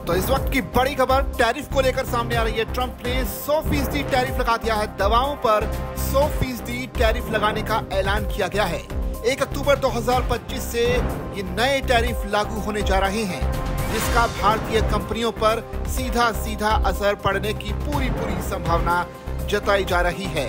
तो इस वक्त की बड़ी खबर टैरिफ को लेकर सामने आ रही है। ट्रंप ने 100% टैरिफ लगा दिया है। दवाओं पर 100% टैरिफ लगाने का ऐलान किया गया है। 1 अक्टूबर 2025 से ये नए टैरिफ लागू होने जा रहे हैं, जिसका भारतीय कंपनियों पर सीधा असर पड़ने की पूरी संभावना जताई जा रही है।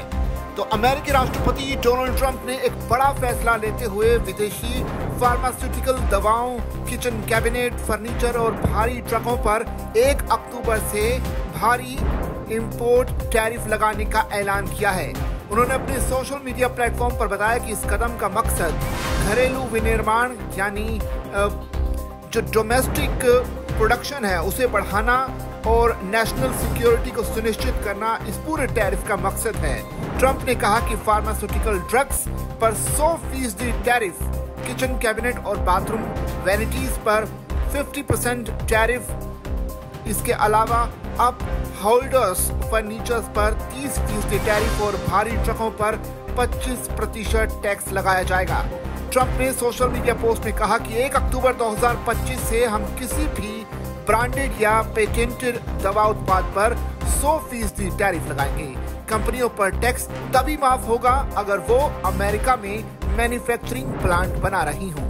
तो अमेरिकी राष्ट्रपति डोनाल्ड ट्रंप ने एक बड़ा फैसला लेते हुए विदेशी फार्मास्यूटिकल दवाओं, किचन कैबिनेट, फर्नीचर और भारी ट्रकों पर 1 अक्टूबर से भारी इंपोर्ट टैरिफ लगाने का ऐलान किया है। उन्होंने अपने सोशल मीडिया प्लेटफॉर्म पर बताया कि इस कदम का मकसद घरेलू विनिर्माण यानी जो डोमेस्टिक प्रोडक्शन है उसे बढ़ाना और नेशनल सिक्योरिटी को सुनिश्चित करना इस पूरे टैरिफ का मकसद है। ट्रंप ने कहा कि फार्मास्यूटिकल ड्रग्स पर 100% टैरिफ, किचन कैबिनेट और बाथरूम वैनिटीज पर 50% टैरिफ, इसके अलावा अप होल्डर्स फर्नीचर्स पर 30% टैरिफ और भारी ट्रकों पर 25% टैक्स लगाया जाएगा। ट्रंप ने सोशल मीडिया पोस्ट में कहा कि 1 अक्टूबर 2025 से हम किसी भी ब्रांडेड या पेटेंटेड दवा उत्पाद पर 100% टैरिफ लगाएंगे। कंपनियों पर टैक्स तभी माफ होगा अगर वो अमेरिका में मैन्युफैक्चरिंग प्लांट बना रही हों,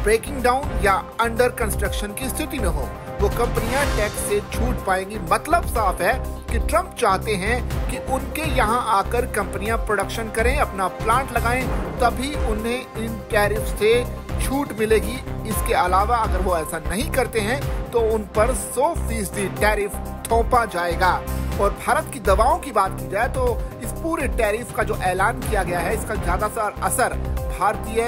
ब्रेकिंग डाउन या अंडर कंस्ट्रक्शन की स्थिति में हो, वो कंपनियां टैक्स से छूट पाएंगी। मतलब साफ है कि ट्रंप चाहते हैं कि उनके यहां आकर कंपनियां प्रोडक्शन करें, अपना प्लांट लगाएं, तभी उन्हें इन टैरिफ से छूट मिलेगी। इसके अलावा अगर वो ऐसा नहीं करते हैं तो उन पर 100% टैरिफ थोपा जाएगा। और भारत की दवाओं की बात की जाए तो इस पूरे टैरिफ का जो ऐलान किया गया है, इसका ज्यादातर असर भारतीय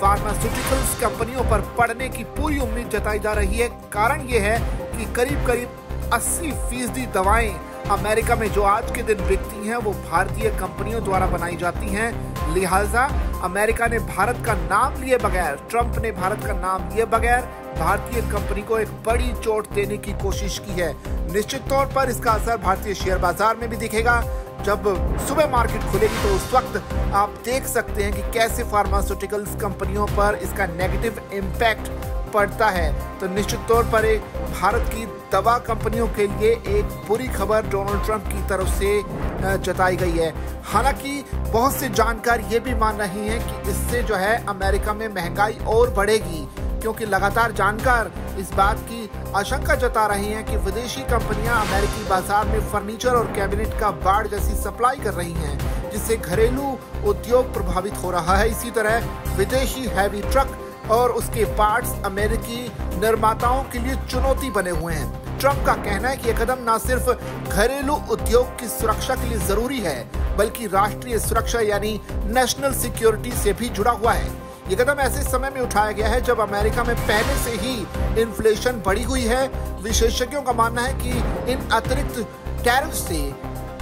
फार्मास्यूटिकल्स कंपनियों पर पड़ने की पूरी उम्मीद जताई जा रही है। कारण ये है कि करीब 80% दवाएं अमेरिका में जो आज के दिन बिकती हैं वो भारतीय कंपनियों द्वारा बनाई जाती हैं। लिहाजा अमेरिका ने भारत का नाम लिए बगैर, ट्रंप ने भारत का नाम लिए बगैर भारतीय कंपनी को एक बड़ी चोट देने की कोशिश की है। निश्चित तौर पर इसका असर भारतीय शेयर बाजार में भी दिखेगा। जब सुबह मार्केट खुलेगी तो उस वक्त आप देख सकते हैं कि कैसे फार्मास्यूटिकल्स कंपनियों पर इसका नेगेटिव इम्पैक्ट पड़ता है। तो निश्चित तौर पर एक भारत की दवा कंपनियों के लिए एक बुरी खबर डोनाल्ड ट्रंप की तरफ से जताई गई है। हालांकि बहुत से जानकार ये भी मान रहे हैं कि इससे जो है अमेरिका में महंगाई और बढ़ेगी, क्योंकि लगातार जानकार इस बात की आशंका जता रहे हैं कि विदेशी कंपनियां अमेरिकी बाजार में फर्नीचर और कैबिनेट का बाढ़ जैसी सप्लाई कर रही हैं, जिससे घरेलू उद्योग प्रभावित हो रहा है। इसी तरह विदेशी हैवी ट्रक और उसके पार्ट्स अमेरिकी निर्माताओं के लिए चुनौती बने हुए हैं। ट्रंप का कहना है कि यह कदम न सिर्फ घरेलू उद्योग की सुरक्षा के लिए जरूरी है, बल्कि राष्ट्रीय सुरक्षा यानी नेशनल सिक्योरिटी से भी जुड़ा हुआ है। ये कदम ऐसे समय में उठाया गया है जब अमेरिका में पहले से ही इन्फ्लेशन बढ़ी हुई है। विशेषज्ञों का मानना है कि इन अतिरिक्त टैरिफ से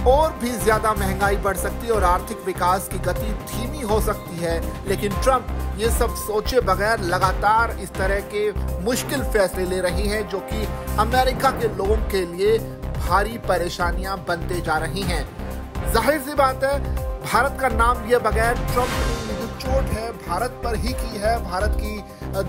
और भी ज्यादा महंगाई बढ़ सकती है और आर्थिक विकास की गति धीमी हो सकती है। लेकिन ट्रंप ये सब सोचे बगैर लगातार इस तरह के मुश्किल फैसले ले रही हैं, जो कि अमेरिका के लोगों के लिए भारी परेशानियां बनते जा रही हैं। जाहिर सी बात है, भारत का नाम लिए बगैर ट्रंप ने जो चोट है भारत पर ही की है, भारत की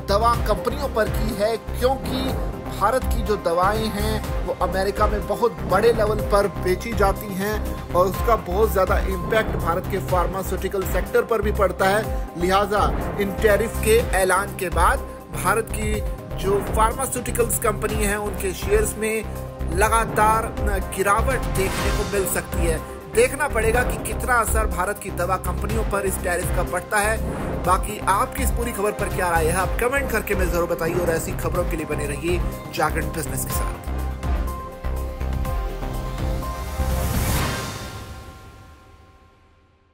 दवा कंपनियों पर की है, क्योंकि भारत की जो दवाएं हैं वो अमेरिका में बहुत बड़े लेवल पर बेची जाती हैं और उसका बहुत ज़्यादा इम्पैक्ट भारत के फार्मास्यूटिकल सेक्टर पर भी पड़ता है। लिहाजा इन टैरिफ के ऐलान के बाद भारत की जो फार्मास्यूटिकल्स कंपनी हैं उनके शेयर्स में लगातार गिरावट देखने को मिल सकती है। देखना पड़ेगा कि कितना असर भारत की दवा कंपनियों पर इस टैरिफ का पड़ता है। बाकी आपकी इस पूरी खबर पर क्या राय है, आप कमेंट करके मैं जरूर बताइए और ऐसी खबरों के लिए बने रहिए जागरण बिजनेस के साथ।